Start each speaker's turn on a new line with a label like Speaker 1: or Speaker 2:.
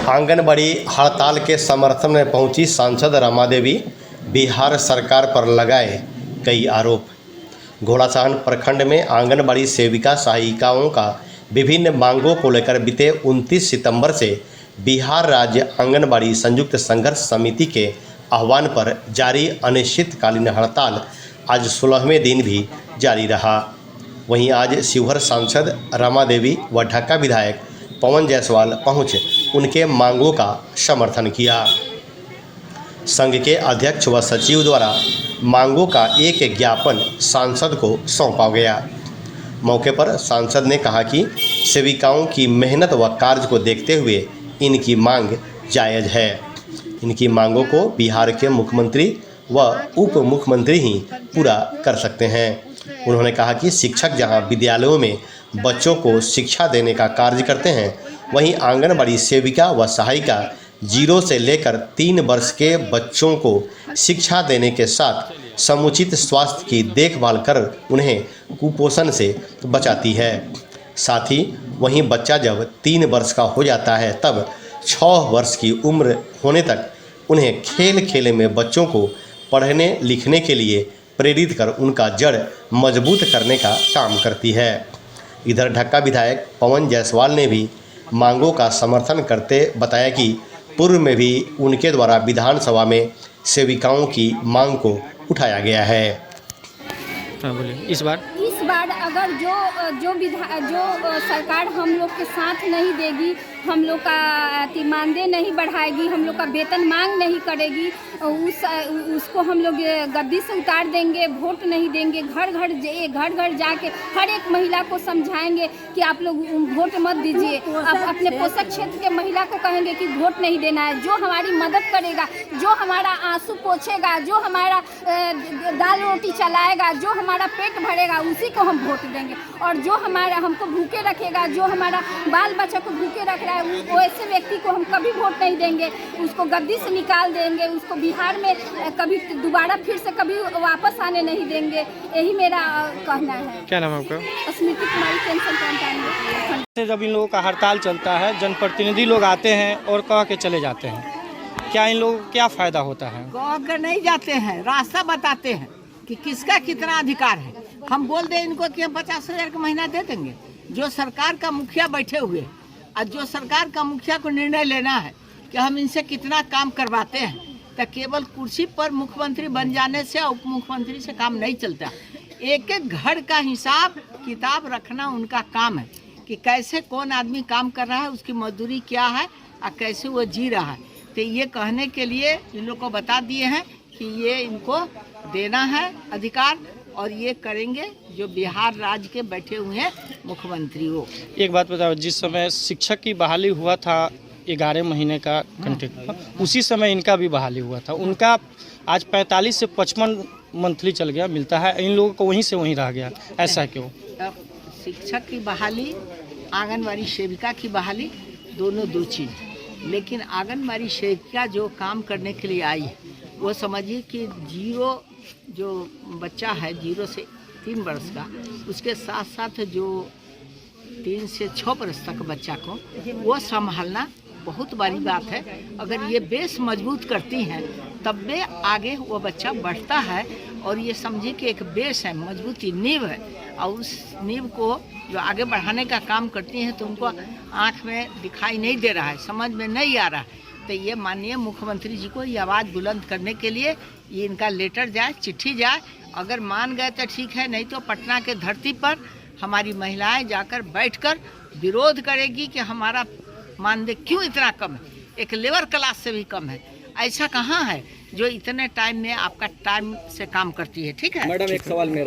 Speaker 1: आंगनबाड़ी हड़ताल के समर्थन में पहुंची सांसद रमा देवी, बिहार सरकार पर लगाए कई आरोप। घोड़ासहन प्रखंड में आंगनबाड़ी सेविका सहायिकाओं का विभिन्न मांगों को लेकर बीते 29 सितंबर से बिहार राज्य आंगनबाड़ी संयुक्त संघर्ष समिति के आह्वान पर जारी अनिश्चितकालीन हड़ताल आज 16वें दिन भी जारी रहा। वहीं आज शिवहर सांसद रमा देवी व ढाका विधायक पवन जायसवाल पहुँच उनके मांगों का समर्थन किया। संघ के अध्यक्ष व सचिव द्वारा मांगों का एक ज्ञापन सांसद को सौंपा गया। मौके पर सांसद ने कहा कि सेविकाओं की मेहनत व कार्य को देखते हुए इनकी मांग जायज़ है। इनकी मांगों को बिहार के मुख्यमंत्री व उप मुख्यमंत्री ही पूरा कर सकते हैं। उन्होंने कहा कि शिक्षक जहां विद्यालयों में बच्चों को शिक्षा देने का कार्य करते हैं, वहीं आंगनबाड़ी सेविका व सहायिका 0 से लेकर 3 वर्ष के बच्चों को शिक्षा देने के साथ समुचित स्वास्थ्य की देखभाल कर उन्हें कुपोषण से बचाती है। साथ ही वहीं बच्चा जब 3 वर्ष का हो जाता है तब 6 वर्ष की उम्र होने तक उन्हें खेल खेल में बच्चों को पढ़ने लिखने के लिए प्रेरित कर उनका जड़ मजबूत करने का काम करती है। इधर ढाका विधायक पवन जायसवाल ने भी मांगों का समर्थन करते बताया कि पूर्व में भी उनके द्वारा विधानसभा में सेविकाओं की मांग को उठाया गया है।
Speaker 2: बोलिए। इस बार
Speaker 3: अगर जो सरकार हम लोग के साथ नहीं देगी, हम लोग का मानदेय नहीं बढ़ाएगी, हम लोग का वेतन मांग नहीं करेगी, उसको हम लोग गद्दी से उतार देंगे, वोट नहीं देंगे। घर घर जाके हर एक महिला को समझाएंगे कि आप लोग वोट मत दीजिए। अब अपने पोषक क्षेत्र के महिला को कहेंगे कि वोट नहीं देना है। जो हमारी मदद करेगा, जो हमारा आंसू पोंछेगा, जो हमारा दाल रोटी चलाएगा, जो हमारा पेट भरेगा, उसी को हम वोट देंगे। और जो हमारा हमको भूखे रखेगा, जो हमारा बाल बच्चा को भूखे रख रहा है, वो ऐसे व्यक्ति को हम कभी वोट नहीं देंगे। उसको गद्दी से निकाल देंगे, उसको बिहार में कभी दोबारा फिर से कभी वापस आने नहीं देंगे। यही मेरा कहना है।
Speaker 2: क्या नाम है आपका?
Speaker 3: स्मृति कुमारी, पेंशन काउंटर।
Speaker 2: जब इन लोगों का हड़ताल चलता है, जनप्रतिनिधि लोग आते हैं और कह के चले जाते हैं, क्या इन लोगों को क्या फ़ायदा होता है?
Speaker 4: कह के नहीं जाते हैं, रास्ता बताते हैं कि किसका कितना अधिकार है। हम बोल दें इनको कि हम 50,000 का महीना दे देंगे। जो सरकार का मुखिया बैठे हुए और जो सरकार का मुखिया को निर्णय लेना है कि हम इनसे कितना काम करवाते हैं, तो केवल कुर्सी पर मुख्यमंत्री बन जाने से उप मुख्यमंत्री से काम नहीं चलता। एक एक घर का हिसाब किताब रखना उनका काम है कि कैसे कौन आदमी काम कर रहा है, उसकी मजदूरी क्या है और कैसे वो जी रहा है। तो ये कहने के लिए इन लोग को बता दिए हैं कि ये इनको देना है अधिकार और ये करेंगे जो बिहार राज्य के बैठे हुए हैं मुख्यमंत्री हो।
Speaker 2: एक बात बताओ, जिस समय शिक्षक की बहाली हुआ था 11 महीने का कंट्रैक्ट, उसी समय इनका भी बहाली हुआ था। उनका आज 45 से 55 मंथली चल गया मिलता है, इन लोगों को वहीं से वहीं रह गया। ऐसा क्यों?
Speaker 4: शिक्षक की बहाली, आंगनबाड़ी सेविका की बहाली, दोनों दो चीज़। लेकिन आंगनबाड़ी सेविका जो काम करने के लिए आई है, वो समझिए कि 0 जो बच्चा है 0 से 3 वर्ष का, उसके साथ साथ जो 3 से 6 वर्ष तक बच्चा को वो संभालना बहुत बड़ी बात है। अगर ये बेस मजबूत करती हैं तब भी आगे वो बच्चा बढ़ता है। और ये समझिए कि एक बेस है, मजबूती नींव है, और उस नींव को जो आगे बढ़ाने का काम करती हैं तो उनको आँख में दिखाई नहीं दे रहा है, समझ में नहीं आ रहा है। तो ये माननीय मुख्यमंत्री जी को ये आवाज़ बुलंद करने के लिए ये इनका लेटर जाए, चिट्ठी जाए। अगर मान गए तो ठीक है, नहीं तो पटना के धरती पर हमारी महिलाएं जाकर बैठकर विरोध करेगी कि हमारा मानदेय क्यों इतना कम है, एक लेबर क्लास से भी कम है। ऐसा कहाँ है जो इतने टाइम में आपका टाइम से काम करती है। ठीक है मैडम, एक सवाल मेरा